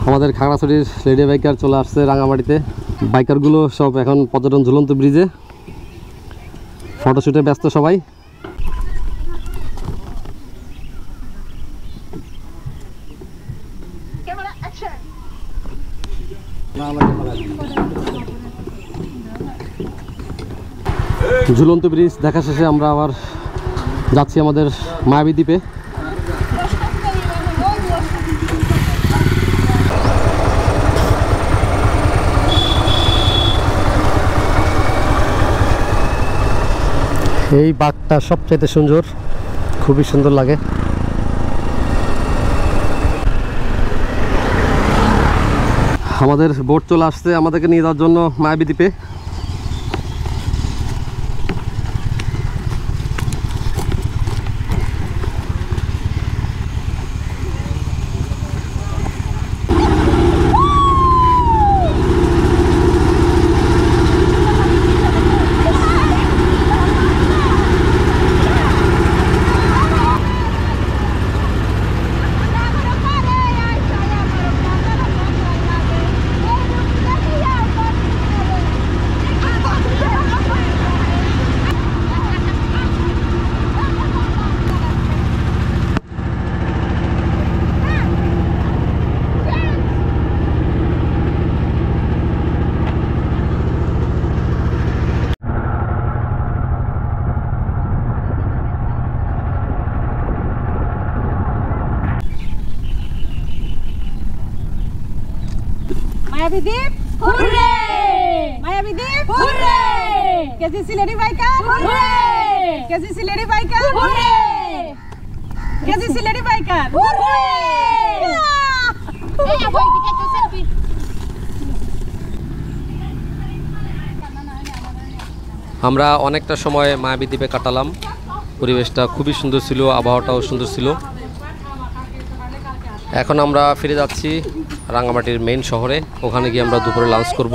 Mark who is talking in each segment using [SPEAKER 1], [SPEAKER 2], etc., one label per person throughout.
[SPEAKER 1] আমাদের খাগড়াছড়ির lady biker চলে আসছে রাঙামাটিতে। বাইকারগুলো সব এখন পর্যটন ঝুলন্ত ব্রিজে ফটোশুটে ব্যস্ত সবাই। ঝুলন্ত ব্রিজ দেখা শেষে আমরা আবার যাচ্ছি আমাদের মায়াবী দ্বীপে। এই বাঘটা সবচেয়ে সুন্দর, খুবই সুন্দর লাগে। আমাদের বোট চলে আসছে আমাদেরকে নিয়ে যাওয়ার জন্য মায়াবী দ্বীপে।
[SPEAKER 2] মায়াবী দ্বীপ হুররে! মায়াবী দ্বীপ hurray! KGC lady biker hurray! KGC lady biker hurray! KGC lady biker hurray! এই ভাই দিকে তো সেলফি।
[SPEAKER 1] আমরা অনেকটা সময় মায়াবী দ্বীপে কাটালাম। পরিবেশটা খুবই সুন্দর ছিল, আবহাওয়াটাও সুন্দর ছিল। এখন আমরা ফিরে যাচ্ছি রাঙামাটির মেইন শহরে। ওখানে গিয়ে আমরা দুপুরে লাঞ্চ করব।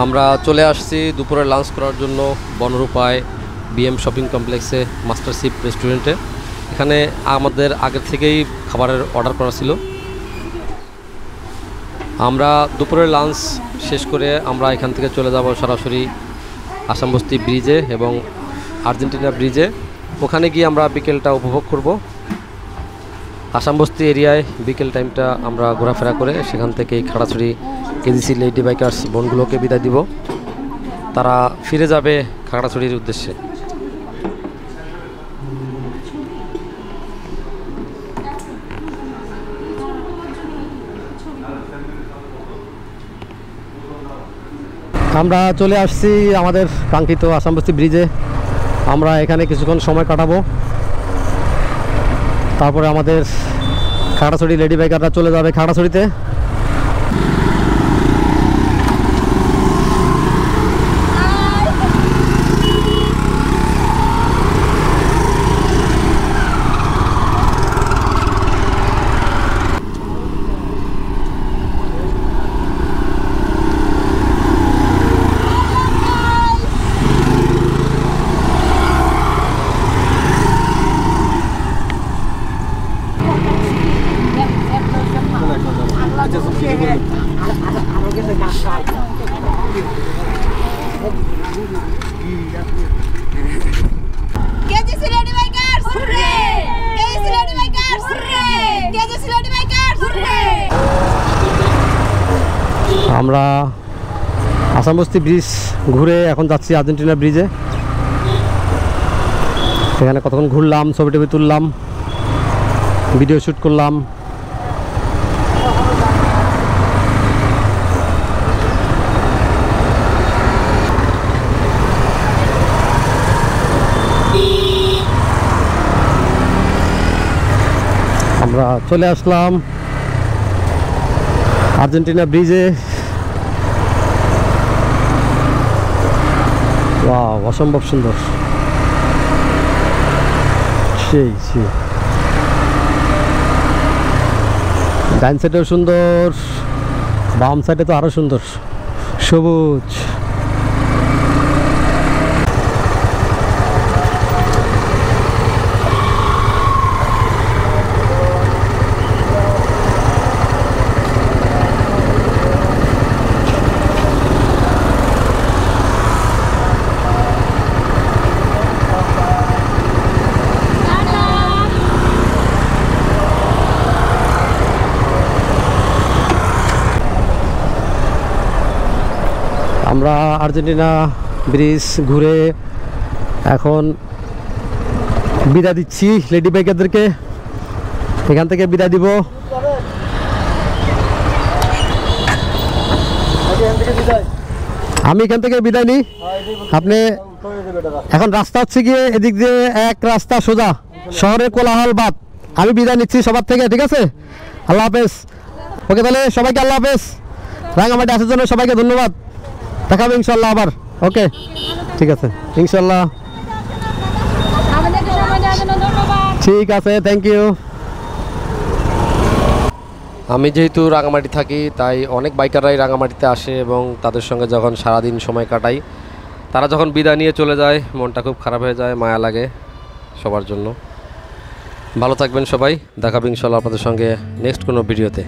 [SPEAKER 1] আমরা চলে আসছি দুপুরে লাঞ্চ করার জন্য বনরূপায় বিএম শপিং কমপ্লেক্সে মাস্টারশিপ রেস্টুরেন্টে। এখানে আমাদের আগের থেকেই খাবারের অর্ডার করা ছিল। আমরা দুপুরের লাঞ্চ শেষ করে আমরা এখান থেকে চলে যাব সরাসরি আসামবস্তি ব্রিজে এবং আর্জেন্টিনা ব্রিজে। ওখানে গিয়ে আমরা বিকেলটা উপভোগ করব। আসামবস্তি এরিয়ায় বিকেল টাইমটা আমরা ঘোরাফেরা করে সেখান থেকেই খাগড়াছড়ি কেজিসি লেডি বাইকার্স বোনগুলোকে বিদায় দিব। তারা ফিরে যাবে খাগড়াছড়ির উদ্দেশ্যে। আমরা চলে আসছি আমাদের কাঙ্ক্ষিত আসামবস্তি ব্রিজে। আমরা এখানে কিছুক্ষণ সময় কাটাবো, তারপরে আমাদের খাগড়াছড়ি লেডি বাইকাররা চলে যাবে খাগড়াছড়িতে।
[SPEAKER 2] KGC lady bikers hooray! KGC lady bikers hooray! KGC lady bikers hooray!
[SPEAKER 1] আমরা আসামবস্তি ব্রিজ ঘুরে এখন যাচ্ছি আর্জেন্টিনা ব্রিজে। এখানে কতক্ষণ ঘুরলাম, ছবি টবি তুললাম, ভিডিও শ্যুট করলাম। আমরা চলে আসলাম আর্জেন্টিনা ব্রিজে। ওয়াও, অসম্ভব সুন্দর, সেই সেই। ডাইন সাইডেও সুন্দর, বাম সাইডে তো আরো সুন্দর, সবুজ। আমরা আর্জেন্টিনা ব্রিজ ঘুরে এখন বিদায় দিচ্ছি লেডি বাইকারদেরকে। এখান থেকে বিদায় দিব। আমি এখান থেকে বিদায় নিই। আপনি এখন রাস্তা হচ্ছে গিয়ে এদিক দিয়ে এক রাস্তা সোজা শহরের কোলাহল বাদ। আমি বিদায় নিচ্ছি সবার থেকে, ঠিক আছে? আল্লাহ হাফেজ। ওকে, তাহলে সবাইকে আল্লাহ হাফেজ। রাঙামাটি আসার জন্য সবাইকে ধন্যবাদ। দেখা হবে ইনশাল্লাহ আবার। ওকে, ঠিক আছে, ইনশাল্লাহ।
[SPEAKER 2] আমাদেরকে সময় দেওয়ার জন্য ধন্যবাদ।
[SPEAKER 1] ঠিক আছে, থ্যাংক ইউ। আমি যেহেতু রাঙামাটি থাকি তাই অনেক বাইকাররাই রাঙামাটিতে আসে এবং তাদের সঙ্গে যখন সারাদিন সময় কাটাই, তারা যখন বিদায় নিয়ে চলে যায় মনটা খুব খারাপ হয়ে যায়, মায়া লাগে সবার জন্য। ভালো থাকবেন সবাই, দেখাবে ইনশাল্লাহ আপনাদের সঙ্গে নেক্সট কোনো ভিডিওতে।